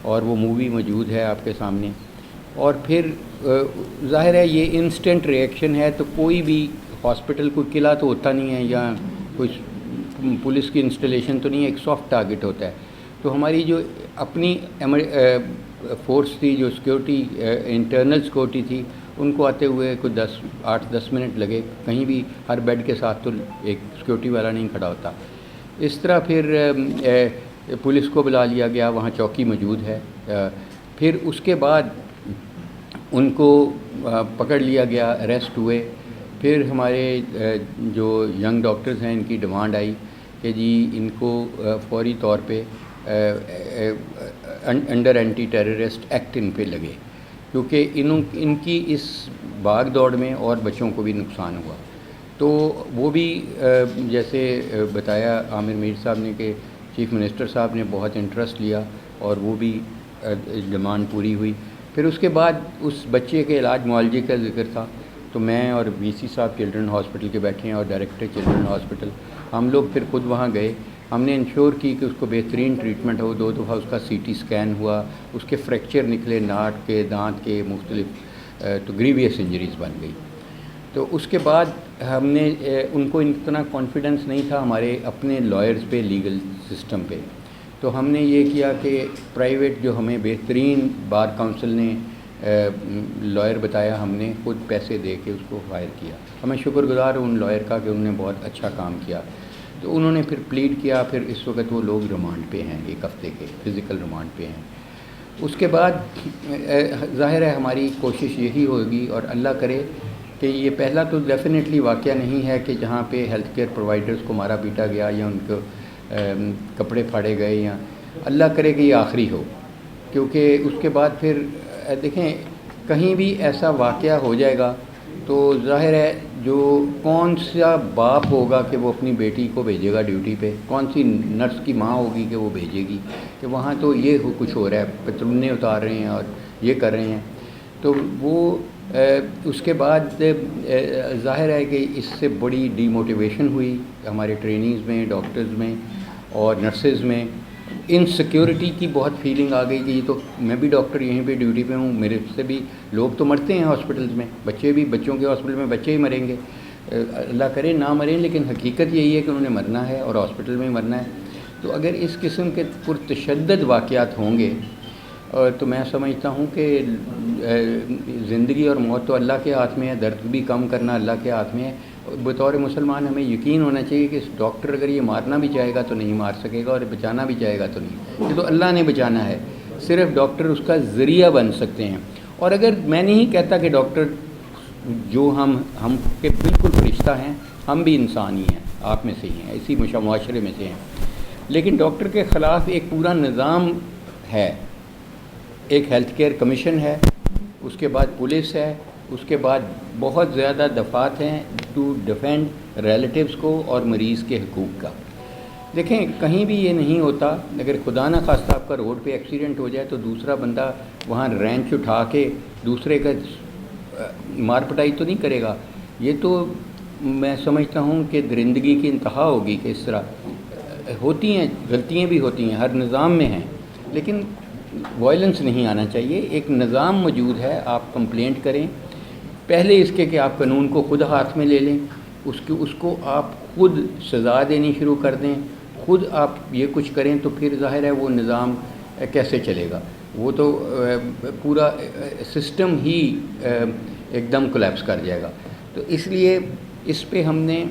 اور وہ مووی موجود ہے آپ کے سامنے. اور پھر ظاہر ہے یہ انسٹنٹ ریئیکشن ہے, تو کوئی بھی ہاسپٹل کوئی قلعہ تو ہوتا نہیں ہے یا کوئی پولیس کی انسٹالیشن تو نہیں ہے, ایک سافٹ ٹارگٹ ہوتا ہے. تو ہماری جو اپنی فورس تھی, جو سیکورٹی انٹرنل سیکورٹی تھی, ان کو آتے ہوئے کوئی 8-10 منٹ لگے. کہیں بھی ہر بیڈ کے ساتھ تو ایک سیکورٹی والا نہیں کھڑا ہوتا. اس طرح پھر پولیس کو بلا لیا گیا, وہاں چوکی موجود ہے. پھر اس کے بعد ان کو پکڑ لیا گیا, اریسٹ ہوئے. پھر ہمارے جو ینگ ڈاکٹرز ہیں, ان کی ڈیمانڈ آئی کہ جی ان کو فوری طور پہ انڈر اینٹی ٹیررسٹ ایکٹ ان پہ لگے, کیونکہ ان کی اس بھاگ دوڑ میں اور بچوں کو بھی نقصان ہوا. تو وہ بھی جیسے بتایا عامر میر صاحب نے کہ چیف منسٹر صاحب نے بہت انٹرسٹ لیا اور وہ بھی ڈیمانڈ پوری ہوئی. پھر اس کے بعد اس بچے کے علاج معالجے کا ذکر تھا, تو میں اور وی سی صاحب چلڈرن ہاسپٹل کے بیٹھے ہیں اور ڈائریکٹر چلڈرن ہاسپٹل, ہم لوگ پھر خود وہاں گئے. ہم نے انشور کی کہ اس کو بہترین ٹریٹمنٹ ہو. 2 دفعہ اس کا سی ٹی اسکین ہوا, اس کے فریکچر نکلے ناٹ کے, دانت کے مختلف, تو گریویس انجریز بن گئی. تو اس کے بعد ہم نے ان کو اتنا کانفیڈنس نہیں تھا ہمارے اپنے لائرز پہ, لیگل سسٹم پہ, تو ہم نے یہ کیا کہ پرائیویٹ جو ہمیں بہترین بار کونسل نے لائر بتایا, ہم نے خود پیسے دے کے اس کو ہائر کیا. ہمیں شکر گزار ہوں ان لائر کا کہ انہوں نے بہت اچھا کام کیا. تو انہوں نے پھر پلیڈ کیا. پھر اس وقت وہ لوگ ریمانڈ پہ ہیں, 1 ہفتے کے فزیکل ریمانڈ پہ ہیں. اس کے بعد ظاہر ہے ہماری کوشش یہی ہوگی, اور اللہ کرے کہ یہ پہلا تو ڈیفینیٹلی واقعہ نہیں ہے کہ جہاں پہ ہیلتھ کیئر پرووائڈرز کو مارا پیٹا گیا یا ان کو کپڑے پھاڑے گئے, یا اللہ کرے کہ یہ آخری ہو. کیونکہ اس کے بعد پھر دیکھیں کہیں بھی ایسا واقعہ ہو جائے گا تو ظاہر ہے جو کون سا باپ ہوگا کہ وہ اپنی بیٹی کو بھیجے گا ڈیوٹی پہ, کون سی نرس کی ماں ہوگی کہ وہ بھیجے گی کہ وہاں تو یہ کچھ ہو رہا ہے, پترونے اتار رہے ہیں اور یہ کر رہے ہیں. تو وہ اس کے بعد ظاہر ہے کہ اس سے بڑی ڈی موٹیویشن ہوئی ہمارے ٹرینیز میں, ڈاکٹرز میں اور نرسز میں. انسیکیورٹی کی بہت فیلنگ آ گئی کہ یہ تو میں بھی ڈاکٹر یہیں پہ ڈیوٹی پہ ہوں, میرے سے بھی لوگ تو مرتے ہیں ہاسپٹلز میں, بچوں کے ہاسپٹل میں بچے ہی مریں گے, اللہ کرے نہ مریں, لیکن حقیقت یہی ہے کہ انہوں نے مرنا ہے اور ہاسپٹل میں ہی مرنا ہے. تو اگر اس قسم کے پرتشدد واقعات ہوں گے تو میں سمجھتا ہوں کہ زندگی اور موت تو اللہ کے ہاتھ میں ہے, درد بھی کم کرنا اللہ کے ہاتھ میں ہے. بطور مسلمان ہمیں یقین ہونا چاہیے کہ ڈاکٹر اگر یہ مارنا بھی چاہے گا تو نہیں مار سکے گا, اور بچانا بھی چاہے گا تو نہیں, یہ تو اللہ نے بچانا ہے, صرف ڈاکٹر اس کا ذریعہ بن سکتے ہیں. اور اگر میں نہیں کہتا کہ ڈاکٹر جو ہم کے بالکل فرشتہ ہیں, ہم بھی انسان ہی ہیں, آپ میں سے ہی ہیں, اسی معاشرے میں سے ہیں, لیکن ڈاکٹر کے خلاف ایک پورا نظام ہے. ایک ہیلتھ کیئر کمیشن ہے, اس کے بعد پولیس ہے, اس کے بعد بہت زیادہ دفعات ہیں ٹو ڈیفینڈ ریلیٹیوز کو اور مریض کے حقوق کا. دیکھیں کہیں بھی یہ نہیں ہوتا, اگر خدا نہ خواستہ آپ کا روڈ پہ ایکسیڈنٹ ہو جائے تو دوسرا بندہ وہاں رینچ اٹھا کے دوسرے کا مار پٹائی تو نہیں کرے گا. یہ تو میں سمجھتا ہوں کہ درندگی کی انتہا ہوگی کہ اس طرح ہوتی ہیں, غلطیاں بھی ہوتی ہیں, ہر نظام میں ہیں, لیکن وائلنس نہیں آنا چاہیے. ایک نظام موجود ہے, آپ کمپلینٹ کریں پہلے اس کے کہ آپ قانون کو خود ہاتھ میں لے لیں, اس کو آپ خود سزا دینی شروع کر دیں, خود آپ یہ کچھ کریں, تو پھر ظاہر ہے وہ نظام کیسے چلے گا. وہ تو پورا سسٹم ہی ایک دم کولیپس کر جائے گا. تو اس لیے اس پہ ہم نے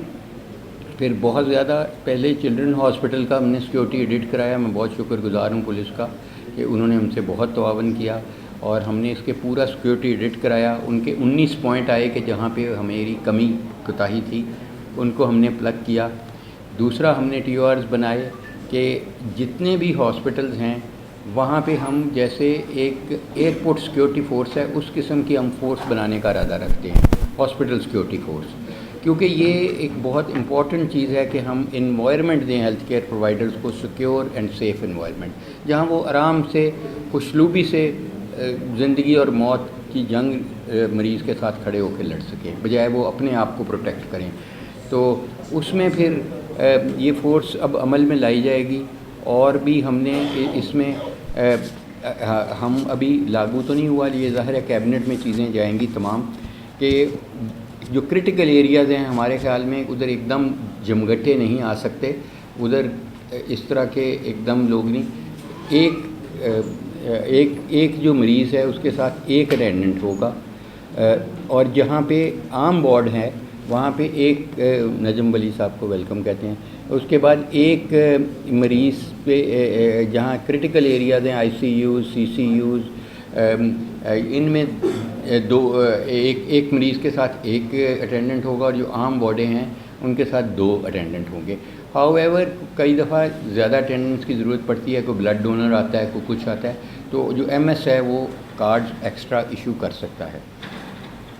پھر بہت زیادہ پہلے چلڈرن ہاسپٹل کا ہم نے سیکورٹی ایڈٹ کرایا. میں بہت شکر گزار ہوں پولیس کا کہ انہوں نے ہم سے بہت تعاون کیا, اور ہم نے اس کے پورا سیکورٹی ایڈٹ کرایا. ان کے 19 پوائنٹ آئے کہ جہاں پہ ہماری کمی کوتاہی تھی, ان کو ہم نے پلگ کیا. دوسرا ہم نے ٹی او آرز بنائے کہ جتنے بھی ہاسپٹلز ہیں وہاں پہ ہم جیسے ایک ایئرپورٹ سیکورٹی فورس ہے, اس قسم کی ہم فورس بنانے کا ارادہ رکھتے ہیں, ہاسپٹل سیکورٹی فورس. کیونکہ یہ ایک بہت امپورٹنٹ چیز ہے کہ ہم انوائرمنٹ دیں ہیلتھ کیئر پرووائڈرز کو, سیکیور اینڈ سیف انوائرمنٹ, جہاں وہ آرام سے خوشلوبی سے زندگی اور موت کی جنگ مریض کے ساتھ کھڑے ہو کے لڑ سکیں, بجائے وہ اپنے آپ کو پروٹیکٹ کریں. تو اس میں پھر یہ فورس اب عمل میں لائی جائے گی. اور بھی ہم نے اس میں ہم ابھی لاگو تو نہیں ہوا، یہ ظاہر ہے کیبنٹ میں چیزیں جائیں گی تمام، کہ جو کرٹیکل ایریاز ہیں ہمارے خیال میں ادھر ایک دم جمگٹے نہیں آ سکتے، ادھر اس طرح کے ایک دم لوگ نہیں، ایک جو مریض ہے اس کے ساتھ ایک اٹینڈنٹ ہوگا، اور جہاں پہ عام وارڈ ہے وہاں پہ ایک، نجم ولی صاحب کو ویلکم کہتے ہیں، اس کے بعد ایک مریض پہ جہاں کرٹیکل ایریاز ہیں آئی سی یوز، سی سی یوز، ان میں ایک مریض کے ساتھ ایک اٹینڈنٹ ہوگا، اور جو عام وارڈیں ہیں ان کے ساتھ 2 اٹینڈنٹ ہوں گے۔ ہاؤ ایور کئی دفعہ زیادہ اٹینڈنٹس کی ضرورت پڑتی ہے، کوئی بلڈ ڈونر آتا ہے، کوئی کچھ آتا ہے، تو جو ایم ایس ہے وہ کارڈ ایکسٹرا ایشو کر سکتا ہے۔